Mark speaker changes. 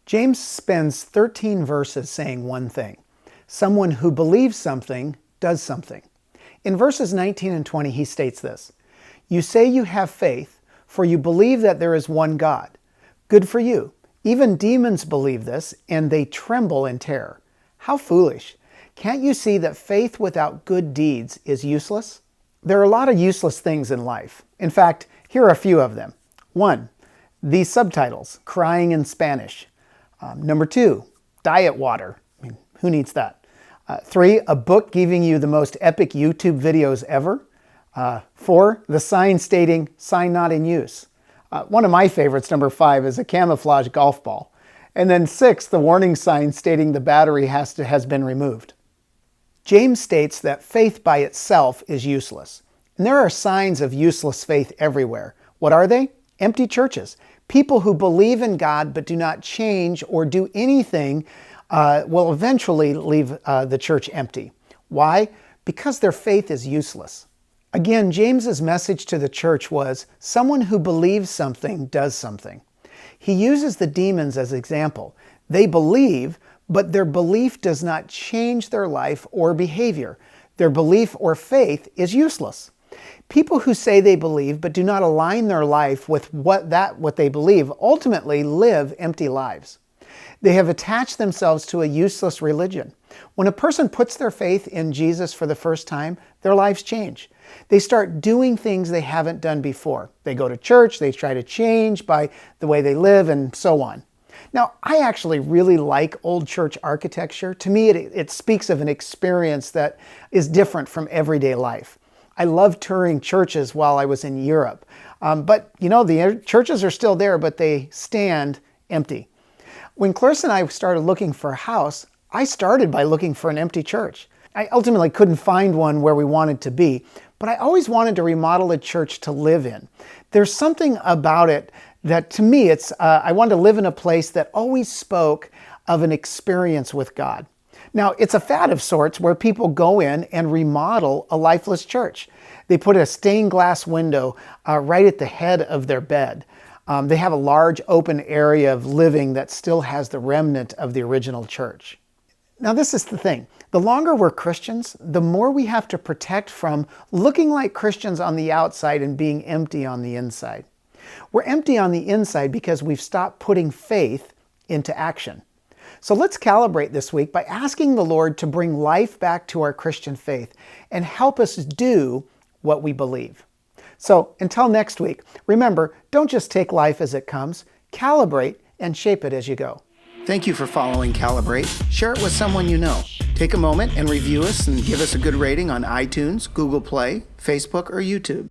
Speaker 1: James spends 13 verses saying one thing. Someone who believes something does something. In verses 19 and 20, he states this: "You say you have faith, for you believe that there is one God. Good for you. Even demons believe this, and they tremble in terror. How foolish. Can't you see that faith without good deeds is useless?" There are a lot of useless things in life. In fact, here are a few of them. 1. These subtitles, crying in Spanish. Number 2, diet water. I mean, who needs that? 3, a book giving you the most epic YouTube videos ever. 4, the sign stating, "Sign not in use." One of my favorites, number 5, is a camouflage golf ball. And then 6, the warning sign stating the battery has been removed. James states that faith by itself is useless. And there are signs of useless faith everywhere. What are they? Empty churches. People who believe in God but do not change or do anything will eventually leave the church empty. Why? Because their faith is useless. Again, James's message to the church was, someone who believes something does something. He uses the demons as example. They believe, but their belief does not change their life or behavior. Their belief or faith is useless. People who say they believe but do not align their life with what they believe ultimately live empty lives. They have attached themselves to a useless religion. When a person puts their faith in Jesus for the first time, their lives change. They start doing things they haven't done before. They go to church, they try to change by the way they live, and so on. Now, I actually really like old church architecture. To me, it speaks of an experience that is different from everyday life. I loved touring churches while I was in Europe. But, the churches are still there, but they stand empty. When Clarissa and I started looking for a house, I started by looking for an empty church. I ultimately couldn't find one where we wanted to be, but I always wanted to remodel a church to live in. There's something about it that, to me, I wanted to live in a place that always spoke of an experience with God. Now, it's a fad of sorts where people go in and remodel a lifeless church. They put a stained glass window right at the head of their bed. They have a large open area of living that still has the remnant of the original church. Now, this is the thing. The longer we're Christians, the more we have to protect from looking like Christians on the outside and being empty on the inside. We're empty on the inside because we've stopped putting faith into action. So let's calibrate this week by asking the Lord to bring life back to our Christian faith and help us do what we believe. So until next week, remember, don't just take life as it comes, calibrate and shape it as you go. Thank you for following Calibrate. Share it with someone you know. Take a moment and review us and give us a good rating on iTunes, Google Play, Facebook, or YouTube.